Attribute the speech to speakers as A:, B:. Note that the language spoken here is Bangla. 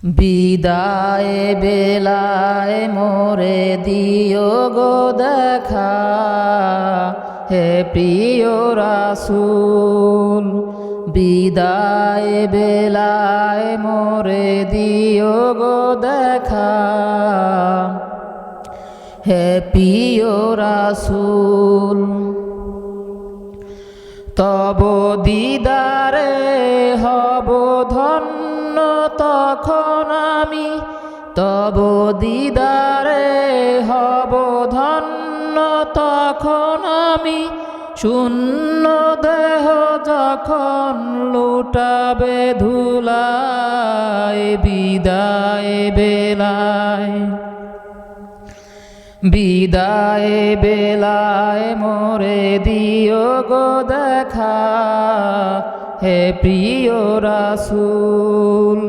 A: বিদায় বেলায় মোরে দিও গো দেখা, হে প্রিয় রাসূল। বিদায় বেলায় মোরে দিও গো দেখা, হে প্রিয় রাসূল। তব দিদারে হব ধন্য তখন আমি, তব দিদারে হব ধন্য তখন আমি। শূন্য দেহ যখন লুটাবে ধুলায়, বিদায় বেলায়, বিদায় বেলায় মোরে দিও গো দেখা, হে প্রিয় রাসূল।